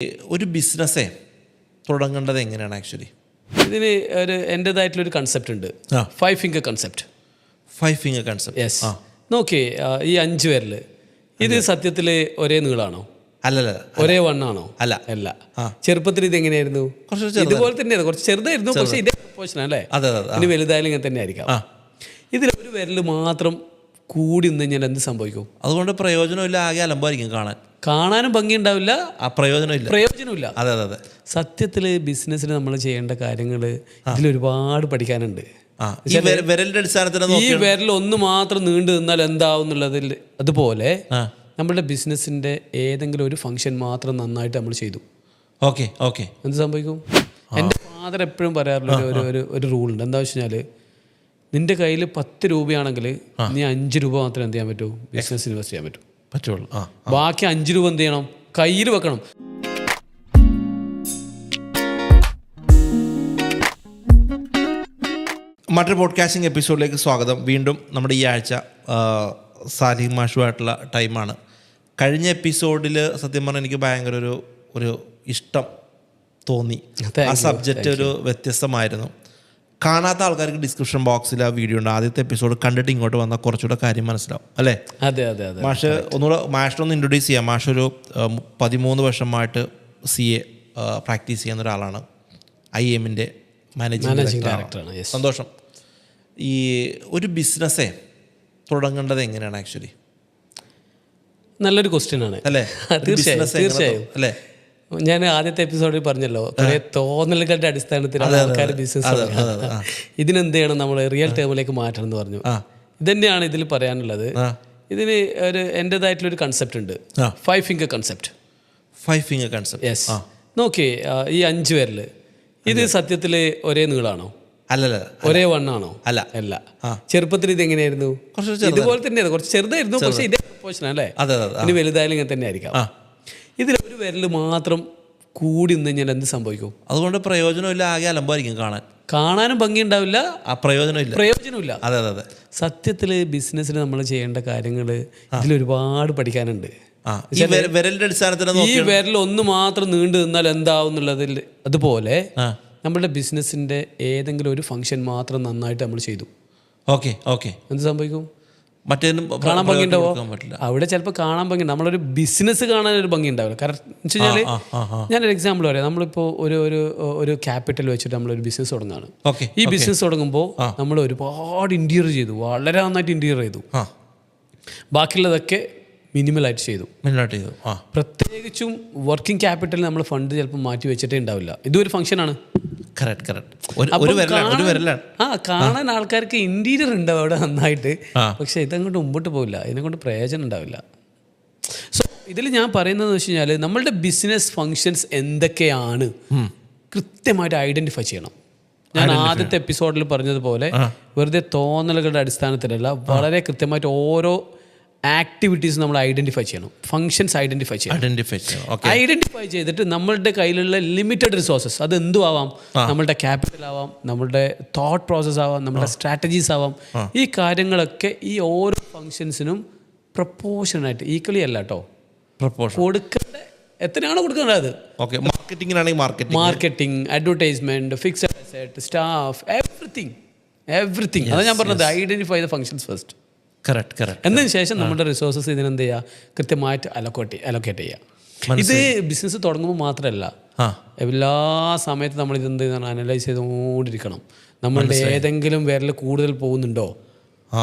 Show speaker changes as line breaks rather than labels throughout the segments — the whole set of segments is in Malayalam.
ഒരു ബിസിനസ്സേ തുടങ്ങേണ്ടത് എങ്ങനെയാണ് ആക്ച്വലി?
ഇതിന് ഒരു എൻ്റെതായിട്ടുള്ളൊരു കൺസെപ്റ്റ് ഉണ്ട്. 5 finger concept.
5 finger concept.
Yes. നോക്കിയേ, ഈ 5 വിരൽ ഇത് സത്യത്തിൽ ഒരേ നീളാണോ?
അല്ലല്ല.
ഒരേ വണ്ണാണോ?
അല്ല.
അല്ല. ചെറുപ്പത്തിൽ ഇത് എങ്ങനെയായിരുന്നു? ഇതുപോലെ തന്നെയാണ്, കുറച്ച് ചെറുതായിരുന്നു, പക്ഷേ ഇതേ പ്രൊപ്പോർഷൻ അല്ലേ? ഇനി വലുതായാലും ഇങ്ങനെ തന്നെ ആയിരിക്കാം. ഇതിൽ ഒരു വിരൽ മാത്രം കൂടി നിന്ന് കഴിഞ്ഞാൽ എന്ത് സംഭവിക്കും?
അതുകൊണ്ട് പ്രയോജനമില്ല, ആകെ അലമ്പായിരിക്കും
കാണാനും ഭംഗി ഉണ്ടാവില്ല, പ്രയോജനമില്ല.
അതെ അതെ അതെ.
സത്യത്തിൽ ബിസിനസ്സിൽ നമ്മൾ ചെയ്യേണ്ട കാര്യങ്ങൾ ഇതിലൊരുപാട് പഠിക്കാനുണ്ട്.
വിരലിന്റെ അടിസ്ഥാനത്തിൽ
ഈ വിരൽ ഒന്ന് മാത്രം നീണ്ടു നിന്നാൽ എന്താവും എന്നുള്ളതിൽ അതുപോലെ നമ്മുടെ ബിസിനസ്സിന്റെ ഏതെങ്കിലും ഒരു ഫംഗ്ഷൻ മാത്രം നന്നായിട്ട് നമ്മൾ ചെയ്തു,
ഓക്കെ ഓക്കെ,
എന്ത് സംഭവിക്കും? എൻ്റെ ഫാദർ എപ്പോഴും പറയാറുള്ള ഒരു റൂൾ ഉണ്ട്. എന്താ വെച്ച് കഴിഞ്ഞാൽ, നിന്റെ കയ്യിൽ 10 രൂപയാണെങ്കിൽ നീ 5 രൂപ മാത്രമേ എന്ത് ചെയ്യാൻ പറ്റൂ? ബിസിനസ് ഇൻവെസ്റ്റ് ചെയ്യാൻ പറ്റുള്ളൂ. ബാക്കി 5 രൂപ എന്ത് ചെയ്യണം? കയ്യിൽ വെക്കണം.
മറ്റൊരു പോഡ്കാസ്റ്റിംഗ് എപ്പിസോഡിലേക്ക് സ്വാഗതം. വീണ്ടും നമ്മുടെ ഈ ആഴ്ച സാലിഹ് മാഷുമായിട്ടുള്ള ടൈമാണ്. കഴിഞ്ഞ എപ്പിസോഡിൽ സത്യം പറഞ്ഞാൽ എനിക്ക് ഭയങ്കര ഒരു ഇഷ്ടം തോന്നി. ആ സബ്ജക്റ്റ് ഒരു വ്യത്യസ്തമായിരുന്നു. കാണാത്ത ആൾക്കാർക്ക് ഡിസ്ക്രിപ്ഷൻ ബോക്സിൽ ആ വീഡിയോ ഉണ്ട്. ആദ്യത്തെ എപ്പിസോഡ് കണ്ടിട്ട് ഇങ്ങോട്ട് വന്നാൽ കുറച്ചുകൂടെ കാര്യം മനസ്സിലാവും അല്ലേ?
അതെ അതെ അതെ.
മാഷിനൊന്ന് ഇൻട്രൊഡ്യൂസ് ചെയ്യാം. മാഷ് ഒരു 13 വർഷമായിട്ട് CA പ്രാക്ടീസ് ചെയ്യുന്ന ഒരാളാണ്. IIM മാനേജിംഗ് ഡയറക്ടറാണ്. സന്തോഷം. ഈ ഒരു ബിസിനസ്സേ തുടങ്ങേണ്ടത് എങ്ങനെയാണ് ആക്ച്വലി?
നല്ലൊരു ക്വസ്റ്റ്യൻ ആണ് അല്ലേ? തീർച്ചയായും അല്ലേ. ഞാൻ ആദ്യത്തെ എപ്പിസോഡിൽ പറഞ്ഞല്ലോ, കുറേ തോന്നലുകളുടെ അടിസ്ഥാനത്തിലാണ് ആൾക്കാർ ബിസിനസ്. ഇതിനെന്ത് ചെയ്യണം? നമ്മൾ റിയൽ ടേമിലേക്ക് മാറ്റണം എന്ന് പറഞ്ഞു. ഇതന്നെയാണ് ഇതിൽ പറയാനുള്ളത്. ഇതിന് ഒരു എൻ്റെതായിട്ടുള്ളൊരു കൺസെപ്റ്റ് ഉണ്ട്. 5 finger concept.
5 finger concept.
Yes. നോക്കിയേ, ഈ 5 വിരൽ ഇത് സത്യത്തിൽ ഒരേ നീളാണോ?
അല്ലല്ല.
ഒരേ വണ്ണാണോ? അല്ല. ചെറുപ്പത്തിൽ ഇത് എങ്ങനെയായിരുന്നു? ഇതുപോലെ തന്നെയാണ്, കുറച്ച് ചെറുതായിരുന്നു, പക്ഷേ ഇതേ പ്രൊപ്പോർഷൻ അല്ലേ? ഇനി വലുതായാലും ഇങ്ങനെ തന്നെ ആയിരിക്കാം. ഇതിൽ ഒരു വിരൽ മാത്രം കൂടി നിന്ന് കഴിഞ്ഞാൽ എന്ത് സംഭവിക്കും? അതുകൊണ്ട്
പ്രയോജനമില്ല, ആകെ അലമ്പായിരിക്കും
കാണാനും ഭംഗി ഉണ്ടാവില്ല,
പ്രയോജനമില്ല. അതെ അതെ അതെ.
സത്യത്തിൽ ബിസിനസ്സിൽ നമ്മൾ ചെയ്യേണ്ട കാര്യങ്ങൾ ഇതിലൊരുപാട് പഠിക്കാനുണ്ട്.
വിരലിന്റെ അടിസ്ഥാനത്തിൽ
ഈ വിരൽ ഒന്ന് മാത്രം നീണ്ടു നിന്നാൽ എന്താവും എന്നുള്ളതിൽ അതുപോലെ നമ്മുടെ ബിസിനസ്സിന്റെ ഏതെങ്കിലും ഒരു ഫംഗ്ഷൻ മാത്രം നന്നായിട്ട് നമ്മൾ ചെയ്തു,
ഓക്കെ ഓക്കെ,
എന്ത് സംഭവിക്കും?
മറ്റേതും
കാണാൻ ഭംഗി ഉണ്ടാവോ? അവിടെ ചിലപ്പോൾ കാണാൻ ഭംഗി, നമ്മളൊരു ബിസിനസ് കാണാൻ ഒരു ഭംഗി ഉണ്ടാവില്ല. കാരണം എന്ന് വെച്ച് കഴിഞ്ഞാൽ, ഞാനൊരു എക്സാമ്പിൾ പറയാം. നമ്മളിപ്പോൾ ഒരു ക്യാപിറ്റൽ വെച്ചിട്ട് നമ്മളൊരു ബിസിനസ് തുടങ്ങുകയാണ്. ഈ ബിസിനസ് തുടങ്ങുമ്പോൾ നമ്മൾ ഒരുപാട് ഇന്റീരിയർ ചെയ്തു, വളരെ നന്നായിട്ട് ഇന്റീരിയർ ചെയ്തു. ബാക്കിയുള്ളതൊക്കെ മിനിമലായിട്ട് ചെയ്തു. പ്രത്യേകിച്ചും വർക്കിംഗ് ക്യാപിറ്റൽ നമ്മൾ ഫണ്ട് ചിലപ്പോൾ മാറ്റി വെച്ചിട്ടേ ഉണ്ടാവില്ല. ഇതൊരു ഫംഗ്ഷനാണ്. കാണാൻ ആൾക്കാർക്ക് ഇന്റീരിയർ ഉണ്ടാവും അവിടെ നന്നായിട്ട്, പക്ഷെ ഇതങ്ങോട്ട് മുമ്പോട്ട് പോവില്ല, ഇതിനെക്കൊണ്ട് പ്രയോജനം ഉണ്ടാവില്ല. സോ ഇതിൽ ഞാൻ പറയുന്നത് വെച്ച് കഴിഞ്ഞാൽ, നമ്മളുടെ ബിസിനസ് ഫങ്ഷൻസ് എന്തൊക്കെയാണ് കൃത്യമായിട്ട് ഐഡന്റിഫൈ ചെയ്യണം. ഞാൻ ആദ്യത്തെ എപ്പിസോഡിൽ പറഞ്ഞതുപോലെ വെറുതെ തോന്നലുകളുടെ അടിസ്ഥാനത്തിലല്ല, വളരെ കൃത്യമായിട്ട് ഓരോ ആക്ടിവിറ്റീസ് നമ്മൾ ഐഡന്റിഫൈ ചെയ്യണം. ഫങ്ഷൻസ് ഐഡന്റിഫൈ ചെയ്തിട്ട് നമ്മളുടെ കയ്യിലുള്ള ലിമിറ്റഡ് റിസോഴ്സസ്, അത് എന്തും ആവാം, നമ്മളുടെ ക്യാപിറ്റൽ ആവാം, നമ്മളുടെ തോട്ട് പ്രോസസ് ആവാം, നമ്മളുടെ സ്ട്രാറ്റജീസ് ആവാം. ഈ കാര്യങ്ങളൊക്കെ ഈ ഓരോ ഫങ്ഷൻസിനും പ്രൊപ്പോർഷനായിട്ട് ഈക്വലി അല്ല കേട്ടോ കൊടുക്കേണ്ട, എത്രയാണോ കൊടുക്കേണ്ടത്. Marketing, advertisement, fixed asset, staff, everything. അതാണ് ഞാൻ പറഞ്ഞത്, ഐഡന്റിഫൈ ദ ഫങ്ഷൻസ് ഫസ്റ്റ്. എന്നതിന് ശേഷം നമ്മുടെ റിസോഴ്സസ് ഇതിനെന്ത് ചെയ്യുക? കൃത്യമായിട്ട് അലോക്കേറ്റ് ചെയ്യുക. ഇത് ബിസിനസ് തുടങ്ങുമ്പോൾ മാത്രമല്ല, എല്ലാ സമയത്തും നമ്മൾ ഇതെന്ത് അനലൈസ് ചെയ്തുകൊണ്ടിരിക്കണം. നമ്മളുടെ ഏതെങ്കിലും വിരൽ കൂടുതൽ പോകുന്നുണ്ടോ,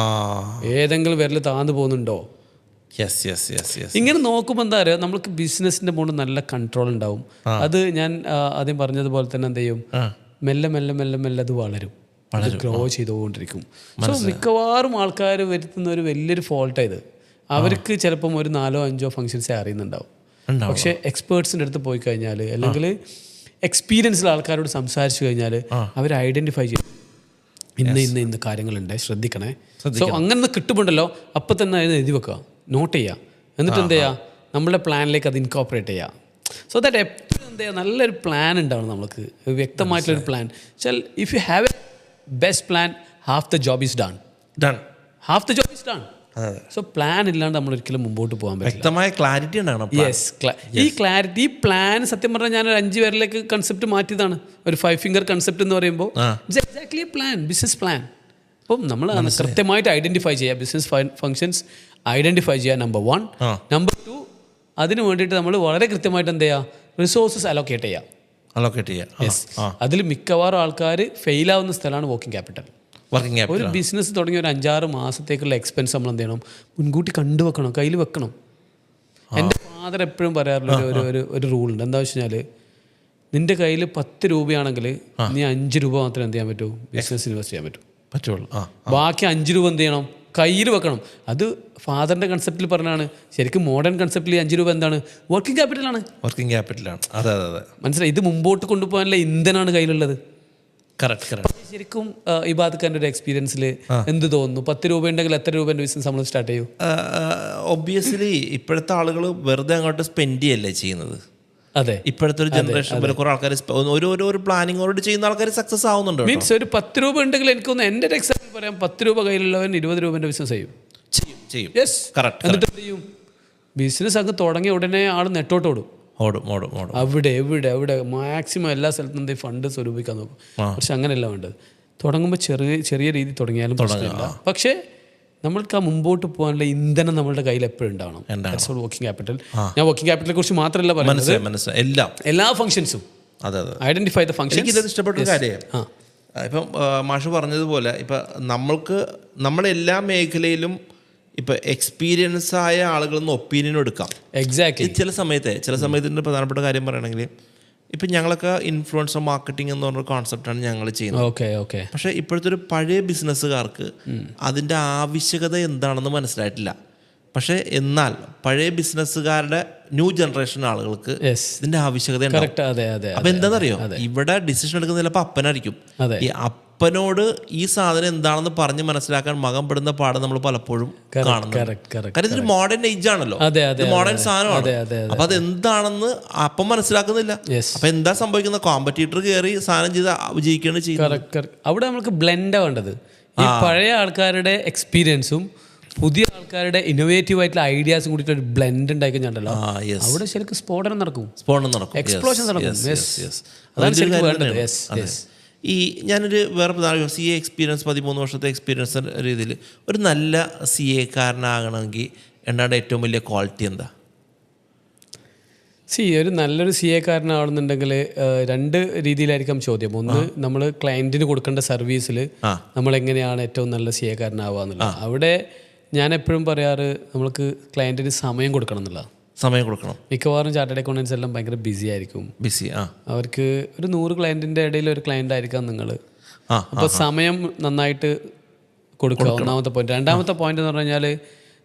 ഏതെങ്കിലും വിരൽ താഴ്ന്നു പോകുന്നുണ്ടോ? ഇങ്ങനെ നോക്കുമ്പോൾ എന്താ പറയുക, നമ്മൾക്ക് ബിസിനസിന്റെ മുകളിൽ നല്ല കൺട്രോൾ ഉണ്ടാവും. അത് ഞാൻ ആദ്യം പറഞ്ഞതുപോലെ തന്നെ എന്ത് ചെയ്യും, മെല്ലെ മെല്ലെ മെല്ലെ മെല്ലെ അത് വളരും, ഗ്രോ ചെയ്തുകൊണ്ടിരിക്കും. സോ മിക്കവാറും ആൾക്കാർ വരുത്തുന്ന ഒരു വലിയൊരു ഫോൾട്ട് ഇത്. അവർക്ക് ചിലപ്പം ഒരു 4-5 ഫംഗ്ഷൻസേ അറിയുന്നുണ്ടാവും. പക്ഷേ എക്സ്പേർട്സിൻ്റെ അടുത്ത് പോയി കഴിഞ്ഞാൽ, അല്ലെങ്കിൽ എക്സ്പീരിയൻസിലുള്ള ആൾക്കാരോട് സംസാരിച്ചു കഴിഞ്ഞാൽ അവർ ഐഡന്റിഫൈ ചെയ്യും, ഇന്ന കാര്യങ്ങളുണ്ട്, ശ്രദ്ധിക്കണേ. സോ അങ്ങനെ കിട്ടുമ്പോണ്ടല്ലോ, അപ്പം തന്നെ അതിന് എഴുതി വെക്കുക, നോട്ട് ചെയ്യുക. എന്നിട്ട് എന്ത് ചെയ്യുക, നമ്മളുടെ പ്ലാനിലേക്ക് അത് ഇൻകോപ്പറേറ്റ് ചെയ്യുക. സോ ദാറ്റ് എപ്പോഴും എന്ത് ചെയ്യുക, നല്ലൊരു പ്ലാൻ ഉണ്ടാവണം നമുക്ക്, വ്യക്തമായിട്ടുള്ളൊരു പ്ലാൻ. വെച്ചാൽ if you have A best plan, half the job is done. So plan ഇല്ലാണ്ട് നമ്മൾ ഒരിക്കലും മുമ്പോട്ട് പോകാൻ പറ്റില്ല.
വ്യക്തമായ ക്ലാരിറ്റി ഉണ്ടാകണം.
ഈ ക്ലാരിറ്റി, ഈ പ്ലാൻ സത്യം പറഞ്ഞാൽ ഞാൻ ഒരു 5 പേരിലേക്ക് കൺസെപ്റ്റ് മാറ്റിയതാണ്. ഒരു 5 ഫിംഗർ കൺസെപ്റ്റ് എന്ന് പറയുമ്പോൾ it's exactly A plan, business plan. അപ്പം നമ്മൾ കൃത്യമായിട്ട് ഐഡന്റിഫൈ ചെയ്യുക, ബിസിനസ് ഫങ്ഷൻസ് ഐഡന്റിഫൈ ചെയ്യുക, നമ്പർ 1. നമ്പർ 2, അതിന് വേണ്ടിയിട്ട് നമ്മൾ വളരെ കൃത്യമായിട്ട് എന്ത് ചെയ്യുക, റിസോഴ്സസ് അലോക്കേറ്റ് ചെയ്യുക. അതിൽ മിക്കവാറും ആൾക്കാർ ഫെയിലാവുന്ന സ്ഥലമാണ് വർക്കിംഗ് ക്യാപിറ്റൽ. ഒരു ബിസിനസ് തുടങ്ങി ഒരു 5-6 മാസത്തേക്കുള്ള എക്സ്പെൻസ് നമ്മൾ എന്ത് ചെയ്യണം, മുൻകൂട്ടി കണ്ടുവെക്കണം, കയ്യിൽ വെക്കണം. എൻ്റെ ഫാദർ എപ്പോഴും പറയാറുള്ള ഒരു റൂളുണ്ട്. എന്താ വെച്ച് കഴിഞ്ഞാൽ, നിൻ്റെ കയ്യിൽ 10 രൂപയാണെങ്കിൽ നീ 5 രൂപ മാത്രമേ എന്ത് ചെയ്യാൻ പറ്റൂ, ബിസിനസ് ഇൻവെസ്റ്റ് ചെയ്യാൻ പറ്റുള്ളൂ. ബാക്കി 5 രൂപ എന്ത് ചെയ്യണം, കയ്യിൽ വെക്കണം. അത് ഫാദറിൻ്റെ കൺസെപ്റ്റിൽ പറഞ്ഞാണ്. ശരിക്കും മോഡേൺ കൺസെപ്റ്റിൽ 5 രൂപ എന്താണ്, വർക്കിംഗ് ക്യാപിറ്റലാണ്. മനസ്സിലായി? ഇത് മുമ്പോട്ട് കൊണ്ടുപോകാനുള്ള ഇന്ധനമാണ് കയ്യിലുള്ളത്. ശരിക്കും ഇബാദ് ഒരു എക്സ്പീരിയൻസിൽ എന്ത് തോന്നുന്നു? 10 രൂപ ഉണ്ടെങ്കിൽ എത്ര രൂപേൻ്റെ ബിസിനസ് നമ്മൾ സ്റ്റാർട്ട് ചെയ്യും?
ഒബ്വിയസ്ലി ഇപ്പോഴത്തെ ആളുകൾ വെറുതെ അങ്ങോട്ട് സ്പെൻഡ് ചെയ്യല്ലേ ചെയ്യുന്നത്.
അതെ,
ഇപ്പോഴത്തെ ഒരു ജനറേഷൻ കുറെ ആൾക്കാർ ഒരു പ്ലാനിങ്ങോട് ചെയ്യുന്ന ആൾക്കാർ സക്സസ് ആവുന്നുണ്ട്.
മീൻസ് ഒരു 10 രൂപ ഉണ്ടെങ്കിൽ എനിക്കൊന്ന് എൻ്റെ ഒരു എക്സാമ്പിൾ പറയാം. 10 രൂപ കയ്യിലുള്ളവൻ 20 രൂപേൻ്റെ ബിസിനസ് ചെയ്യും. എന്നിട്ട് ചെയ്യും, ബിസിനസ് അങ്ങ് തുടങ്ങിയ ഉടനെ ആൾ നെട്ടോട്ടോടും. അവിടെ എവിടെ മാക്സിമം എല്ലാ സ്ഥലത്തും എന്തെങ്കിലും ഫണ്ട് സ്വരൂപിക്കാൻ നോക്കും. പക്ഷെ അങ്ങനെയല്ല വേണ്ടത്. തുടങ്ങുമ്പോൾ ചെറിയ രീതി തുടങ്ങിയാലും പ്രശ്നമില്ല. പക്ഷേ നമ്മൾക്ക് ആ മുമ്പോട്ട് പോകാനുള്ള ഇന്ധനം നമ്മളുടെ കയ്യിൽ എപ്പോഴും ഉണ്ടാവണം. Working capital. ഞാൻ വർക്കിംഗ് ക്യാപിറ്റലിനെ കുറിച്ച് മാത്രമല്ല പറയുന്നത്, എല്ലാ ഫംഗ്ഷൻസും ഐഡന്റിഫൈ ദ ഫംഗ്ഷൻസ്.
എനിക്കിത് ഇഷ്ടപ്പെട്ട ഒരു കാര്യം, ഇപ്പം മാഷ് പറഞ്ഞതുപോലെ ഇപ്പം നമ്മളെല്ലാ മേഖലയിലും ഇപ്പം എക്സ്പീരിയൻസ് ആയ ആളുകളിൽ നിന്ന് ഒപ്പീനിയൻ എടുക്കാം.
എക്സാക്ട്ലി.
ചില സമയത്തിൻ്റെ പ്രധാനപ്പെട്ട കാര്യം പറയുകയാണെങ്കിൽ, ഇപ്പം ഞങ്ങളൊക്കെ ഇൻഫ്ലുവൻസർ മാർക്കറ്റിംഗ് എന്ന് പറഞ്ഞൊരു കോൺസെപ്റ്റാണ് ഞങ്ങൾ ചെയ്യുന്നത്. പക്ഷേ ഇപ്പോഴത്തെ ഒരു പഴയ ബിസിനസ്സുകാർക്ക് അതിൻ്റെ ആവശ്യകത എന്താണെന്ന് മനസ്സിലായിട്ടില്ല. പക്ഷേ എന്നാൽ പഴയ ബിസിനസ്സുകാരുടെ ന്യൂ ജനറേഷൻ ആളുകൾക്ക് ഇതിൻ്റെ ആവശ്യകത ഉണ്ടാവും. അപ്പം എന്താണെന്നറിയോ, ഇവിടെ ഡിസിഷൻ എടുക്കുന്ന ചിലപ്പോൾ അപ്പനായിരിക്കും. ഈ അപ്പനോട് ഈ സാധനം എന്താണെന്ന് പറഞ്ഞ് മനസ്സിലാക്കാൻ മകൻ പെടുന്ന പാട് നമ്മൾ പലപ്പോഴും കാണുന്നുണ്ട്. കാരണം ഇതൊരു മോഡേൺ ഏജ് ആണല്ലോ, മോഡേൺ സാധനമാണ്. അപ്പൊ അതെന്താണെന്ന് അപ്പം മനസ്സിലാക്കുന്നില്ല. അപ്പൊ എന്താ സംഭവിക്കുന്നത്, കോമ്പറ്റീറ്റർ കയറി സാധനം ചെയ്ത് വിജയിക്കുകയാണ് ചെയ്യുന്നത്.
അവിടെ നമുക്ക് ബ്ലെൻഡ് വേണ്ടത്. ഈ പഴയ ആൾക്കാരുടെ എക്സ്പീരിയൻസും പുതിയ ആൾക്കാരുടെ ഇന്നോവേറ്റീവ് ആയിട്ടുള്ള ഐഡിയാസും കൂടി ഒരു ബ്ലെൻഡ് ഉണ്ടായി കഴിഞ്ഞാൽ അവിടെ ശരിക്കും സ്ഫോടനം നടക്കും, എക്സ്പ്ലോഷൻ നടക്കും. അതാണ് ശരിക്കും വേണ്ടത്.
ഈ ഞാനൊരു വേറെ പ്രധാന CA എക്സ്പീരിയൻസ് 13 വർഷത്തെ എക്സ്പീരിയൻസ് രീതിയിൽ ഒരു നല്ല CA കാരനാകണമെങ്കിൽ എന്നാണ് ഏറ്റവും വലിയ ക്വാളിറ്റി എന്താ?
ഒരു നല്ലൊരു CA കാരനാവണമെന്നുണ്ടെങ്കിൽ 2 രീതിയിലായിരിക്കും ചോദ്യം. ഒന്ന്, നമ്മൾ ക്ലയൻറ്റിന് കൊടുക്കേണ്ട സർവീസിൽ നമ്മൾ എങ്ങനെയാണ് ഏറ്റവും നല്ല CA കാരനാവുക എന്നുള്ളത്. അവിടെ ഞാൻ എപ്പോഴും പറയാറ്, നമ്മൾക്ക് ക്ലയൻറ്റിന് സമയം കൊടുക്കണം എന്നുള്ളത്. മിക്കവാറും ചാർട്ടേഡ് അക്കൗണ്ടൻസ് എല്ലാം ഭയങ്കര ബിസി ആയിരിക്കും. അവർക്ക് ഒരു 100 ക്ലയൻറ്റിൻ്റെ ഇടയിൽ ഒരു ക്ലയൻ്റ് ആയിരിക്കാം നിങ്ങൾ. അപ്പോൾ സമയം നന്നായിട്ട് കൊടുക്കുക, ഒന്നാമത്തെ പോയിന്റ്. രണ്ടാമത്തെ പോയിന്റ് എന്ന് പറഞ്ഞു കഴിഞ്ഞാൽ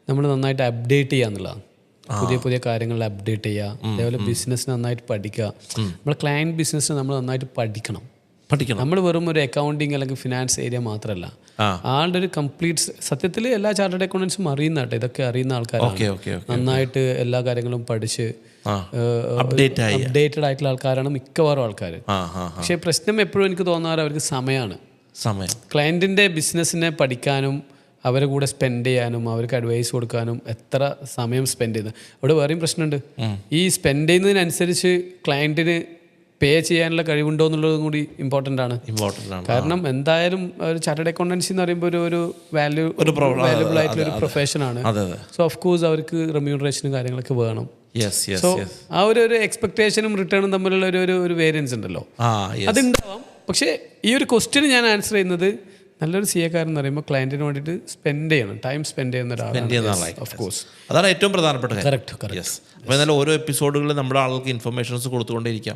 നമ്മൾ നന്നായിട്ട് അപ്ഡേറ്റ് ചെയ്യുക എന്നുള്ളതാണ്. പുതിയ കാര്യങ്ങളിൽ അപ്ഡേറ്റ് ചെയ്യുക. അതേപോലെ ബിസിനസ് നന്നായിട്ട് പഠിക്കുക. നമ്മുടെ ക്ലയൻറ്റ് ബിസിനസ് നമ്മൾ നന്നായിട്ട് പഠിക്കണം. നമ്മൾ വെറും ഒരു അക്കൗണ്ടിങ് അല്ലെങ്കിൽ ഫിനാൻസ് ഏരിയ മാത്രമല്ല, ആളുടെ ഒരു കംപ്ലീറ്റ്, സത്യത്തിൽ എല്ലാ ചാർട്ടേഡ് അക്കൗണ്ടൻസും അറിയുന്ന കേട്ടോ, ഇതൊക്കെ അറിയുന്ന ആൾക്കാരാണ്. നന്നായിട്ട് എല്ലാ കാര്യങ്ങളും പഠിച്ച് അപ്ഡേറ്റഡ് ആയിട്ടുള്ള ആൾക്കാരാണ് മിക്കവാറും ആൾക്കാർ. പക്ഷേ പ്രശ്നം എപ്പോഴും എനിക്ക് തോന്നാറ് അവർക്ക് സമയമാണ്. ക്ലയൻറ്റിൻ്റെ ബിസിനസ്സിനെ പഠിക്കാനും അവരെ കൂടെ സ്പെൻഡ് ചെയ്യാനും അവർക്ക് അഡ്വൈസ് കൊടുക്കാനും എത്ര സമയം സ്പെൻഡ് ചെയ്യുന്നത്. അവിടെ വേറെയും പ്രശ്നമുണ്ട്. ഈ സ്പെൻഡ് ചെയ്യുന്നതിനനുസരിച്ച് ക്ലയൻറ്റിന് പേ ചെയ്യാനുള്ള കഴിവുണ്ടോ എന്നുള്ളതും കൂടി ഇമ്പോർട്ടൻ്റ് ആണ്. കാരണം എന്തായാലും ഒരു ചാർട്ടേഡ് അക്കൗണ്ടൻസി എന്ന് പറയുമ്പോൾ ഒരു വാല്യുബിൾ ആയിട്ടുള്ള ഒരു പ്രൊഫഷനാണ്. സോ ഓഫ് കോഴ്സ് അവർക്ക് റെമ്യൂണറേഷനും കാര്യങ്ങളൊക്കെ വേണം. സോ ആ ഒരു എക്സ്പെക്ടേഷനും റിട്ടേണും തമ്മിലുള്ള ഒരു വേരിയൻസ് ഉണ്ടല്ലോ, അതുണ്ടാവാം. പക്ഷേ ഈ ഒരു ക്വസ്റ്റ്യന് ഞാൻ ആൻസർ ചെയ്യുന്നത്, നല്ലൊരു CA കാരൻ എന്ന് പറയുമ്പോൾ ക്ലയൻറ്റിന് വേണ്ടിയിട്ട് സ്പെൻഡ് ചെയ്യണം, ടൈം സ്പെൻഡ് ചെയ്യുന്ന ഒരാളാണ്. ഓഫ് കോഴ്സ്
അതാണ് ഏറ്റവും പ്രധാനപ്പെട്ട കാര്യം.
കറക്റ്റ്.
അപ്പോൾ എന്നാലും ഓരോ എപ്പിസോഡുകളിൽ നമ്മുടെ ആളുകൾക്ക് ഇൻഫർമേഷൻസ് കൊടുത്തുകൊണ്ടേയിരിക്കാം.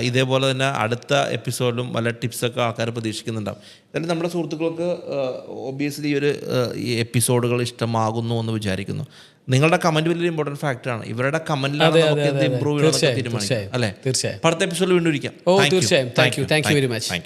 ഇതേപോലെ തന്നെ അടുത്ത എപ്പിസോഡിലും വല്ല ടിപ്സൊക്കെ ആൾക്കാർ പ്രതീക്ഷിക്കുന്നുണ്ടാവും. എന്നാലും നമ്മുടെ സുഹൃത്തുക്കൾക്ക് ഒബ്വിയസ്ലി ഈ എപ്പിസോഡുകൾ ഇഷ്ടമാകുന്നു എന്ന് വിചാരിക്കുന്നു. നിങ്ങളുടെ കമന്റ് വലിയൊരു ഇമ്പോർട്ടൻറ്റ് ഫാക്ടറാണ്. ഇവരുടെ കമന്റിലാണ് നമുക്ക് എന്ത് ഇമ്പ്രൂവ് ചെയ്യണമെന്ന് തീരുമാനിക്കാം അല്ലേ? തീർച്ചയായും അടുത്ത എപ്പിസോഡിൽ വീണ്ടും ഇരിക്കാം.
തീർച്ചയായും. Thank you very much.